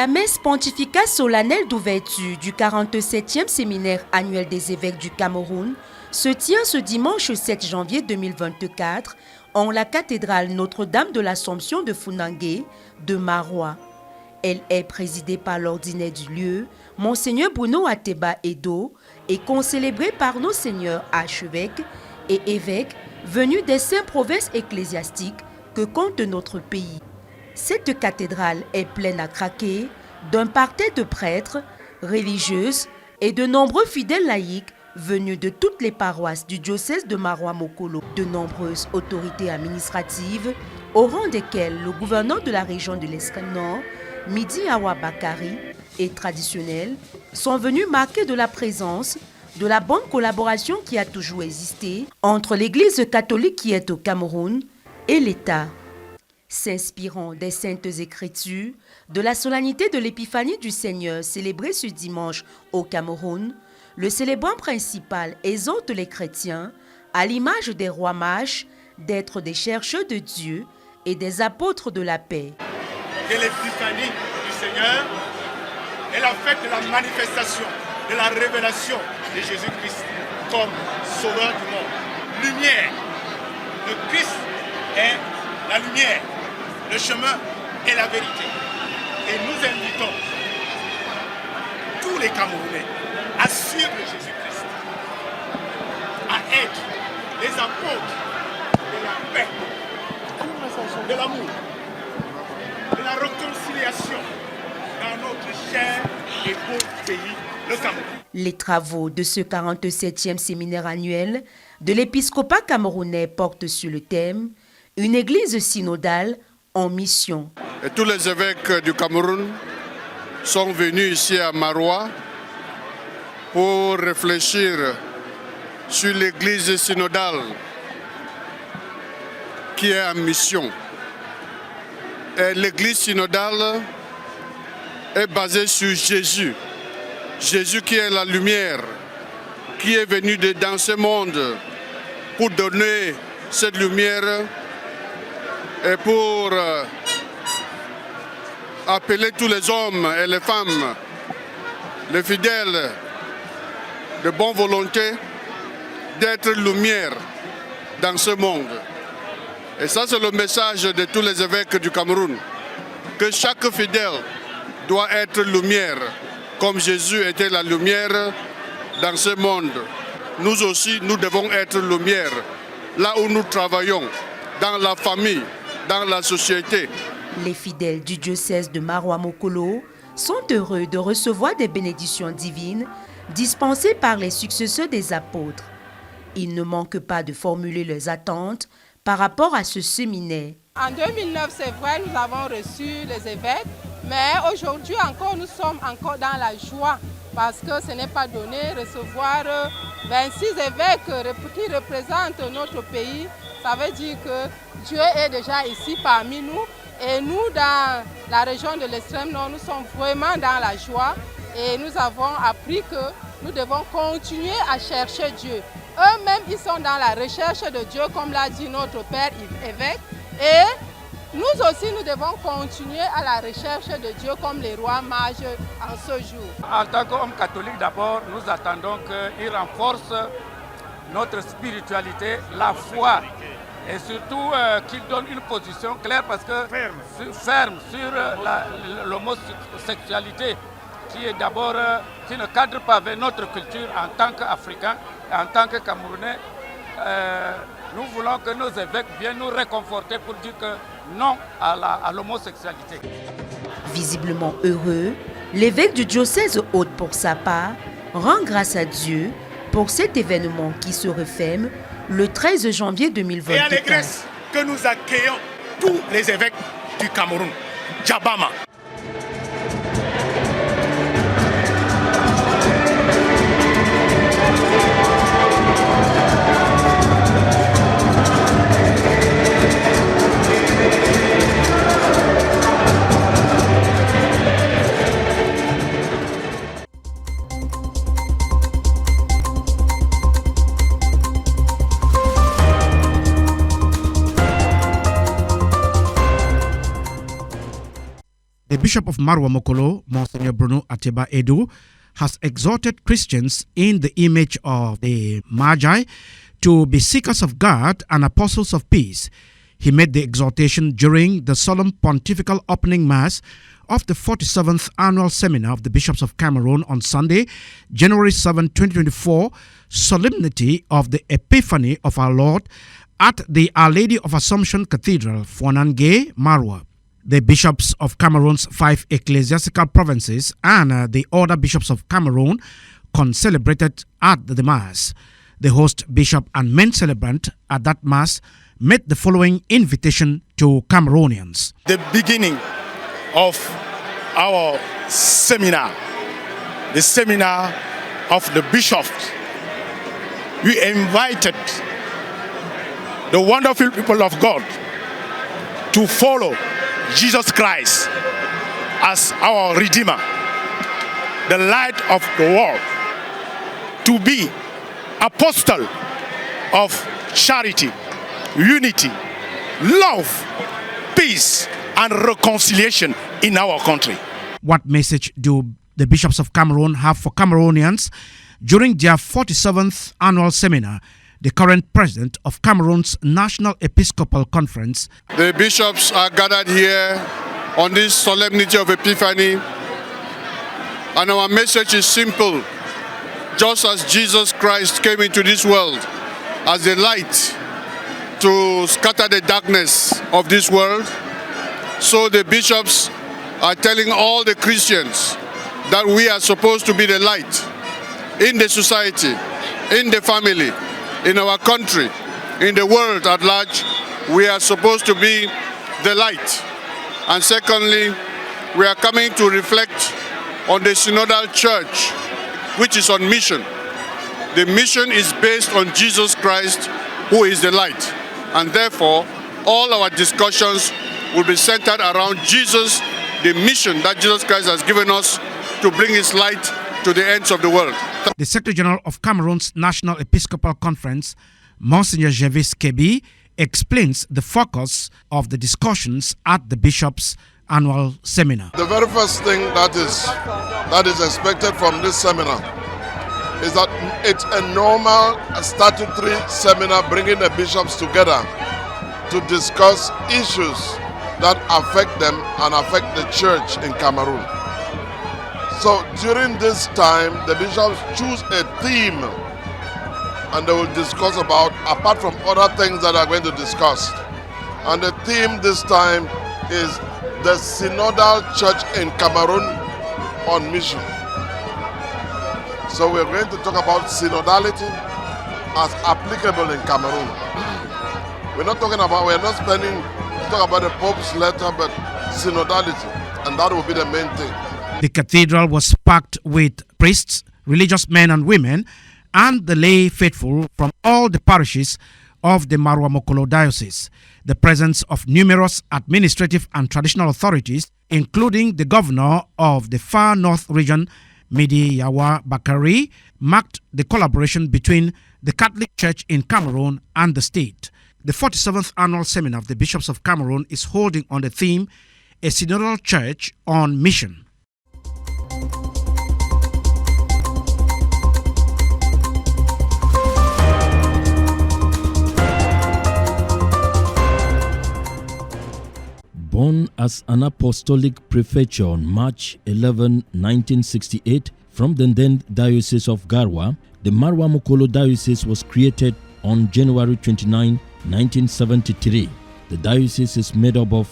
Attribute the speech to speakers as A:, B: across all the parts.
A: La messe pontificale solennelle d'ouverture du 47e séminaire annuel des évêques du Cameroun se tient ce dimanche 7 janvier 2024 en la cathédrale Notre-Dame de l'Assomption de Funangué de Marois. Elle est présidée par l'ordinaire du lieu, Monseigneur Bruno Ateba Edo, et concélébrée par nos seigneurs archevêques et évêques venus des 5 provinces ecclésiastiques que compte notre pays. Cette cathédrale est pleine à craquer d'un parterre de prêtres, religieuses et de nombreux fidèles laïcs venus de toutes les paroisses du diocèse de Marois-Mokolo. De nombreuses autorités administratives, au rang desquelles le gouverneur de la région de l'Extrême Nord, Midi Awa Bakari, et traditionnels, sont venus marquer de la présence de la bonne collaboration qui a toujours existé entre l'Église catholique qui est au Cameroun et l'État. S'inspirant des Saintes Écritures, de la solennité de l'Épiphanie du Seigneur célébrée ce dimanche au Cameroun, le célébrant principal exhorte les chrétiens, à l'image des rois mages, d'être des chercheurs de Dieu et des apôtres de la paix.
B: Que l'Épiphanie du Seigneur est la fête de la manifestation, de la révélation de Jésus-Christ comme sauveur du monde. Lumière. Le Christ est la lumière, le chemin et la vérité. Et nous invitons tous les Camerounais à suivre Jésus-Christ, à être les apôtres de la paix, de l'amour, de la réconciliation dans notre cher et beau pays, le Cameroun.
A: Les travaux de ce 47e séminaire annuel de l'épiscopat camerounais portent sur le thème « Une église synodale en mission ».
C: Et tous les évêques du Cameroun sont venus ici à Marois pour réfléchir sur l'église synodale qui est en mission. Et l'église synodale est basée sur Jésus. Jésus qui est la lumière, qui est venu dans ce monde pour donner cette lumière et pour appeler tous les hommes et les femmes, les fidèles de bonne volonté, d'être lumière dans ce monde. Et ça, c'est le message de tous les évêques du Cameroun, que chaque fidèle doit être lumière, comme Jésus était la lumière dans ce monde. Nous aussi, nous devons être lumière, là où nous travaillons, dans la famille, dans la société.
A: Les fidèles du diocèse de Marois-Mokolo sont heureux de recevoir des bénédictions divines dispensées par les successeurs des apôtres. Ils ne manquent pas de formuler leurs attentes par rapport à ce séminaire.
D: En 2009, c'est vrai, nous avons reçu les évêques, mais aujourd'hui encore, nous sommes encore dans la joie parce que ce n'est pas donné recevoir 26 évêques qui représentent notre pays. Ça veut dire que Dieu est déjà ici parmi nous et nous, dans la région de l'extrême nord, nous sommes vraiment dans la joie et nous avons appris que nous devons continuer à chercher Dieu. Eux-mêmes, ils sont dans la recherche de Dieu, comme l'a dit notre père évêque. Et nous aussi, nous devons continuer à la recherche de Dieu comme les rois mages en ce jour.
E: En tant qu'homme catholique, d'abord, nous attendons qu'il renforce notre spiritualité, la foi, et surtout qu'il donne une position claire, parce que ferme sur l'homosexualité, qui est d'abord, qui ne cadre pas avec notre culture en tant qu'Africains, en tant que Camerounais. Nous voulons que nos évêques viennent nous réconforter pour dire que non à l'homosexualité.
A: Visiblement heureux, l'évêque du diocèse Haute, pour sa part, rend grâce à Dieu pour cet événement qui se referme le 13 janvier 2024.
B: Et allégresse que nous accueillons tous les évêques du Cameroun. Djabama.
F: Bishop of Marwa Mokolo, Monsignor Bruno Ateba Edu, has exhorted Christians in the image of the Magi to be seekers of God and apostles of peace. He made the exhortation during the solemn pontifical opening mass of the 47th annual seminar of the Bishops of Cameroon on Sunday, January 7, 2024, solemnity of the Epiphany of our Lord at the Our Lady of Assumption Cathedral, Fonangue, Marwa. The bishops of Cameroon's 5 ecclesiastical provinces and the other bishops of Cameroon concelebrated at the Mass. The host bishop and main celebrant at that Mass made the following invitation to Cameroonians.
B: The beginning of our seminar, the seminar of the bishops, we invited the wonderful people of God to follow Jesus Christ as our Redeemer, the light of the world, to be apostle of charity, unity, love, peace, and reconciliation in our country.
F: What message do the bishops of Cameroon have for Cameroonians during their 47th annual seminar? The current president of Cameroon's National Episcopal Conference.
C: The bishops are gathered here on this solemnity of Epiphany, and our message is simple. Just as Jesus Christ came into this world as a light to scatter the darkness of this world, so the bishops are telling all the Christians that we are supposed to be the light in the society, in the family, in our country, in the world at large. We are supposed to be the light. And secondly, we are coming to reflect on the synodal church, which is on mission. The mission is based on Jesus Christ, who is the light. And therefore, all our discussions will be centered around Jesus, the mission that Jesus Christ has given us to bring his light to the ends of the world.
F: The Secretary General of Cameroon's National Episcopal Conference, Monsignor Gervais Kebi, explains the focus of the discussions at the Bishop's annual seminar.
G: The very first thing that is expected from this seminar is that it's a normal statutory seminar bringing the bishops together to discuss issues that affect them and affect the church in Cameroon. So during this time, the bishops choose a theme and they will discuss about, apart from other things that are going to discuss. And the theme this time is the Synodal Church in Cameroon on mission. So we're going to talk about synodality as applicable in Cameroon. We're not talking about the Pope's letter, but synodality, and that will be the main thing.
F: The cathedral was packed with priests, religious men and women, and the lay faithful from all the parishes of the Marwa Mokolo Diocese. The presence of numerous administrative and traditional authorities, including the governor of the Far North region, Midi Yawa Bakari, marked the collaboration between the Catholic Church in Cameroon and the state. The 47th annual seminar of the Bishops of Cameroon is holding on the theme, A Synodal Church on Mission.
H: Born as an apostolic prefecture on March 11, 1968, from the then Diocese of Garwa, the Marwa Mokolo Diocese was created on January 29, 1973. The diocese is made up of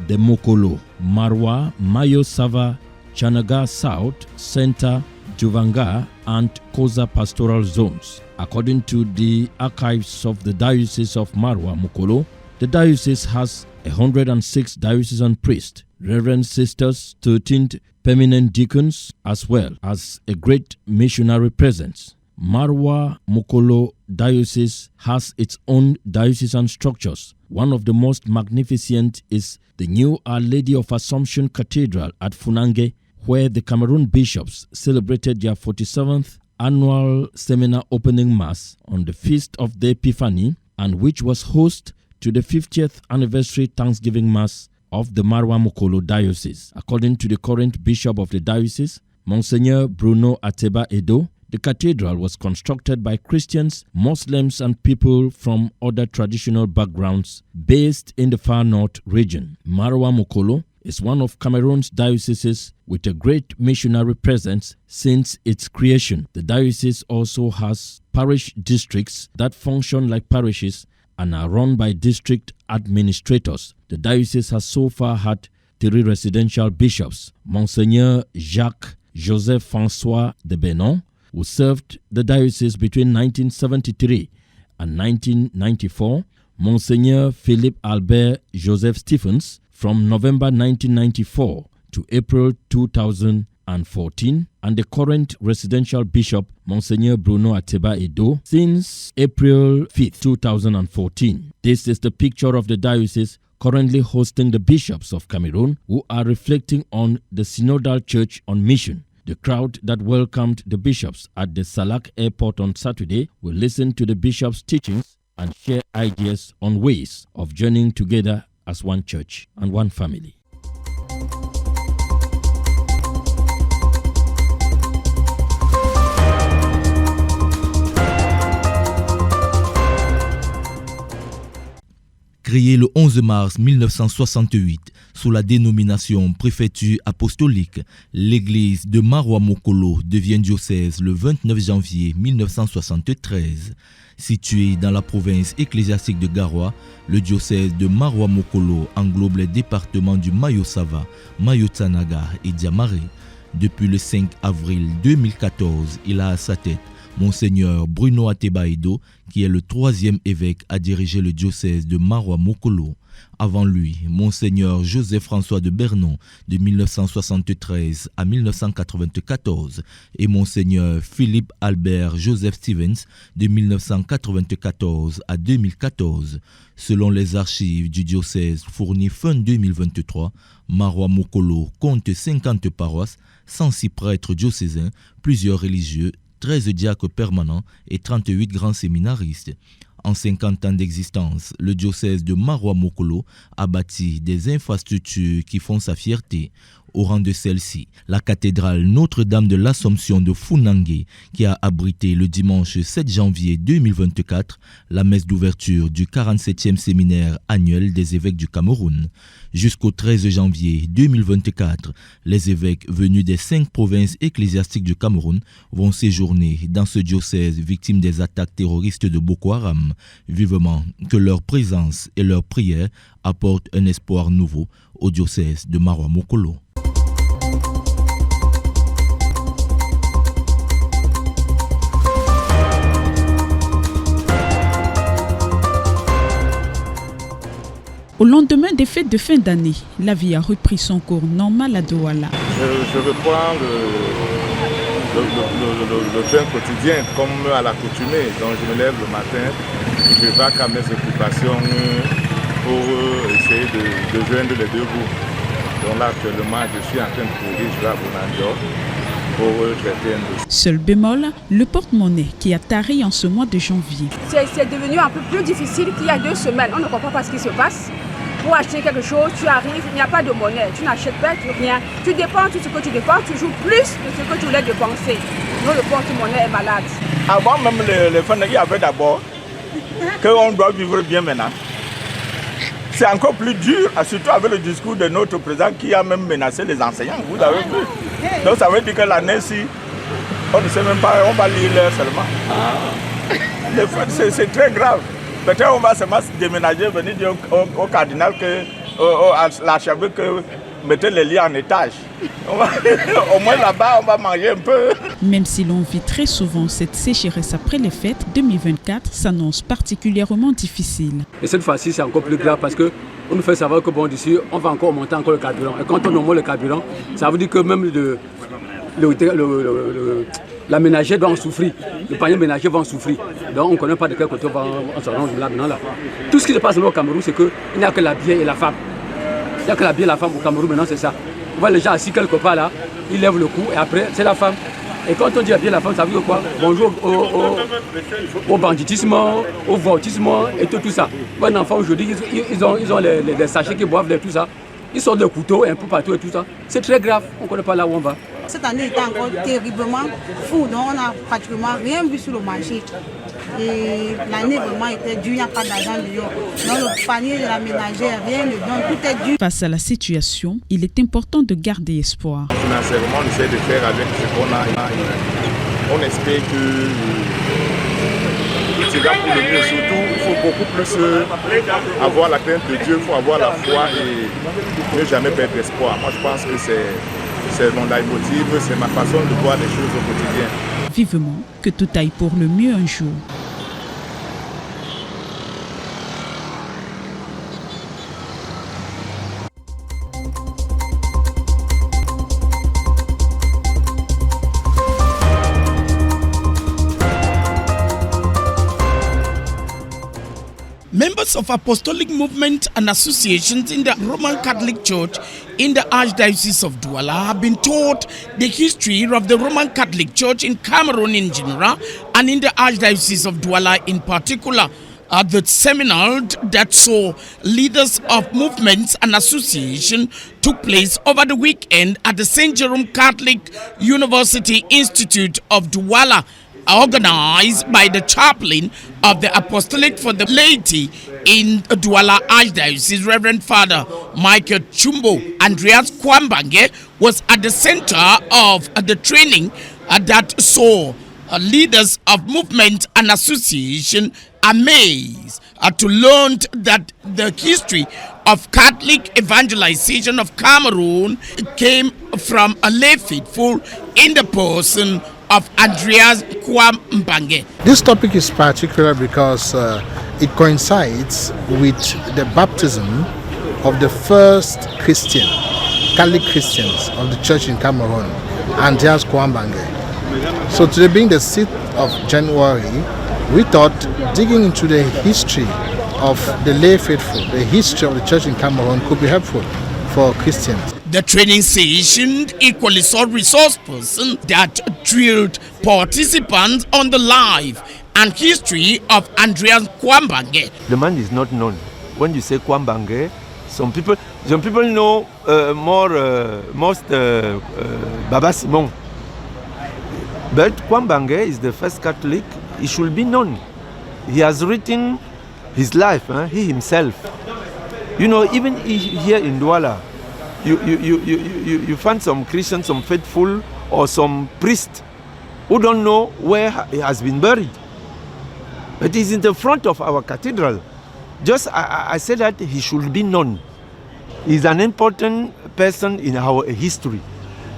H: the Mokolo, Marwa, Mayo Sava, Chanaga South, Center, Juvanga, and Koza pastoral zones. According to the archives of the Diocese of Marwa Mokolo, the diocese has 106 diocesan priests, reverend sisters, 13 permanent deacons, as well as a great missionary presence. Marwa Mokolo Diocese has its own diocesan structures. One of the most magnificent is the new Our Lady of Assumption Cathedral at Fonangue, where the Cameroon bishops celebrated their 47th annual seminar opening mass on the Feast of the Epiphany, and which was host to the 50th anniversary Thanksgiving Mass of the Marwa Mukolo Diocese. According to the current bishop of the diocese, Monsignor Bruno Ateba Edo, the cathedral was constructed by Christians, Muslims, and people from other traditional backgrounds based in the far north region. Marwa Mukolo is one of Cameroon's dioceses with a great missionary presence since its creation. The diocese also has parish districts that function like parishes and are run by district administrators. The diocese has so far had 3 residential bishops: Monseigneur Jacques Joseph François de Benon, who served the diocese between 1973 and 1994, Monseigneur Philippe Albert Joseph Stephens from November 1994 to April 2014, and the current residential bishop, Monseigneur Bruno Ateba Edo, since April 5, 2014. This is the picture of the diocese currently hosting the bishops of Cameroon, who are reflecting on the Synodal Church on mission. The crowd that welcomed the bishops at the Salak airport on Saturday will listen to the bishops' teachings and share ideas on ways of journeying together as one church and one family.
I: Créée le 11 mars 1968 sous la dénomination préfecture apostolique, l'église de Marwa Mukolo devient diocèse le 29 janvier 1973. Situé dans la province ecclésiastique de Garoua, le diocèse de Marwa Mukolo englobe les départements du Mayo-Sava, Mayo-Tsanaga et Diamaré. Depuis le 5 avril 2014, il a à sa tête Monseigneur Bruno Ateba Edo, qui est le 3e évêque à diriger le diocèse de Marwa Mukolo. Avant lui, Monseigneur Joseph-François de Bernon, de 1973 à 1994, et Monseigneur Philippe Albert Joseph Stephens, de 1994 à 2014. Selon les archives du diocèse fournies fin 2023, Marwa Mukolo compte 50 paroisses, 106 prêtres diocésains, plusieurs religieux, 13 diacres permanents et 38 grands séminaristes. En 50 ans d'existence, le diocèse de Marwa Mukolo a bâti des infrastructures qui font sa fierté. Au rang de celle-ci, la cathédrale Notre-Dame de l'Assomption de Funangue, qui a abrité le dimanche 7 janvier 2024 la messe d'ouverture du 47e séminaire annuel des évêques du Cameroun. Jusqu'au 13 janvier 2024, les évêques venus des 5 provinces ecclésiastiques du Cameroun vont séjourner dans ce diocèse victime des attaques terroristes de Boko Haram. Vivement que leur présence et leur prière apportent un espoir nouveau au diocèse de Marwa Mukolo.
J: Au lendemain des fêtes de fin d'année, la vie a repris son cours normal à Douala.
B: Je reprends le train quotidien comme à l'accoutumée. Donc je me lève le matin, je vais à mes occupations pour essayer de joindre les deux bouts. Donc là actuellement je suis en train de courir, je vais à Bonandio pour traiter un dossier.
J: Seul bémol, le porte-monnaie qui a tari en ce mois de janvier.
K: C'est devenu un peu plus difficile qu'il y a 2 semaines. On ne comprend pas ce qui se passe. Pour acheter quelque chose, tu arrives, il n'y a pas de monnaie, tu n'achètes pas rien. Tu dépenses tout ce que tu dépenses, toujours plus de ce que tu voulais dépenser. Donc le porte-monnaie est malade.
L: Avant même le fonds, il y avait d'abord qu'on doit vivre bien maintenant. C'est encore plus dur, surtout avec le discours de notre président qui a même menacé les enseignants. Vous avez vu. Donc ça veut dire que l'année-ci, on ne sait même pas, on va lire l'heure seulement. C'est très grave. Peut-être on va seulement déménager, venir dire au cardinal que l'archevêque que mettez les lits en étage. Au moins là-bas, on va manger un peu.
J: Même si l'on vit très souvent cette sécheresse après les fêtes, 2024 s'annonce particulièrement difficile.
M: Et cette fois-ci, c'est encore plus grave parce qu'on nous fait savoir que bon, d'ici, on va encore monter encore le carburant. Et quand on augmente le carburant, ça veut dire que même la ménagère doit en souffrir, le panier ménager va en souffrir. Donc on ne connaît pas de quel côté on se rend là maintenant. Là. Tout ce qui se passe au Cameroun, c'est qu'il n'y a que la bière et la femme. Il n'y a que la bière et la femme au Cameroun maintenant, c'est ça. On voit les gens assis quelque part là, ils lèvent le cou et après c'est la femme. Et quand on dit la bière et la femme, ça veut dire quoi? Bonjour au banditisme, au voltisme et tout ça. Un enfant aujourd'hui, ils ont les sachets qui boivent tout ça. ils sortent le couteau un peu partout et tout ça. C'est très grave, on ne connaît pas là où on va.
N: Cette année était encore terriblement fou, donc on n'a pratiquement rien vu sur le marché. Et l'année vraiment était dure, il n'y a pas d'argent dehors. Dans le panier de la ménagère, rien ne donne, tout est dur.
J: Face à la situation, il est important de garder espoir.
L: Financièrement, on essaie de faire avec ce qu'on a. On espère que tout ira pour le mieux. Surtout, il faut beaucoup plus avoir la crainte de Dieu, il faut avoir la foi et ne jamais perdre espoir. Moi, je pense que c'est mon leitmotiv, c'est ma façon de voir les choses au quotidien.
J: Vivement que tout aille pour le mieux un jour.
F: Members of apostolic movement and associations in the Roman Catholic Church in the Archdiocese of Douala have been taught the history of the Roman Catholic Church in Cameroon in general and in the Archdiocese of Douala in particular. At the seminar that saw leaders of movements and associations took place over the weekend at the St. Jerome Catholic University Institute of Douala, organized by the chaplain of the Apostolate for the Laity in Douala Archdiocese, Reverend Father Michael Chumbo. Andreas Kwambange was at the center of the training that saw leaders of movement and association amazed to learn that the history of Catholic evangelization of Cameroon came from a lay faithful in the person of Andreas Kwambange.
O: This topic is particular because it coincides with the baptism of the first Christian, Catholic Christians of the church in Cameroon, Andreas Kwambange. So today being the 6th of January, we thought digging into the history of the lay faithful, the history of the church in Cameroon could be helpful for Christians.
F: The training session equally saw resource person that drilled participants on the life and history of Andreas Kwambange.
P: The man is not known. When you say Kwambange, some people know most Baba Simon. But Kwambange is the first Catholic. He should be known. He has written his life, he himself. You know, even here in Douala, you find some Christians, some faithful, or some priest who don't know where he has been buried. But he's in the front of our cathedral. Just I say that he should be known. He's an important person in our history,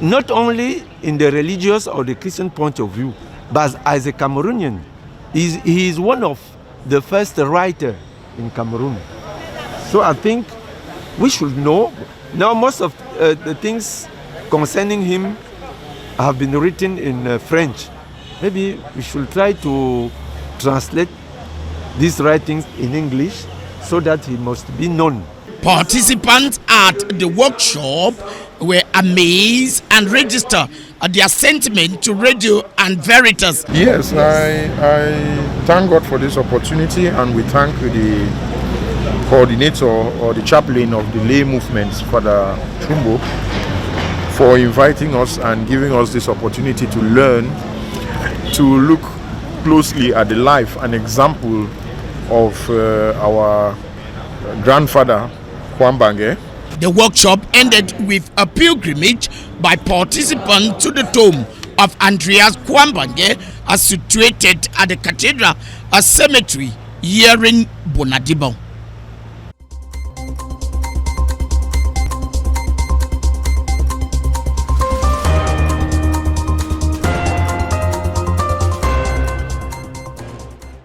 P: not only in the religious or the Christian point of view, but as a Cameroonian. He is one of the first writers in Cameroon. So I think we should know. Now most of the things concerning him have been written in French. Maybe we should try to translate these writings in English so that he must be known.
F: Participants at the workshop were amazed and registered their sentiment to Radio and Veritas.
Q: Yes, I thank God for this opportunity, and we thank the coordinator or the chaplain of the lay movements, Father Chumbo, for inviting us and giving us this opportunity to learn, to look closely at the life and example of our grandfather Kwambange.
F: The workshop ended with a pilgrimage by participants to the tomb of Andreas Kwambange, situated at the cathedral, a cemetery here in Bonadibo.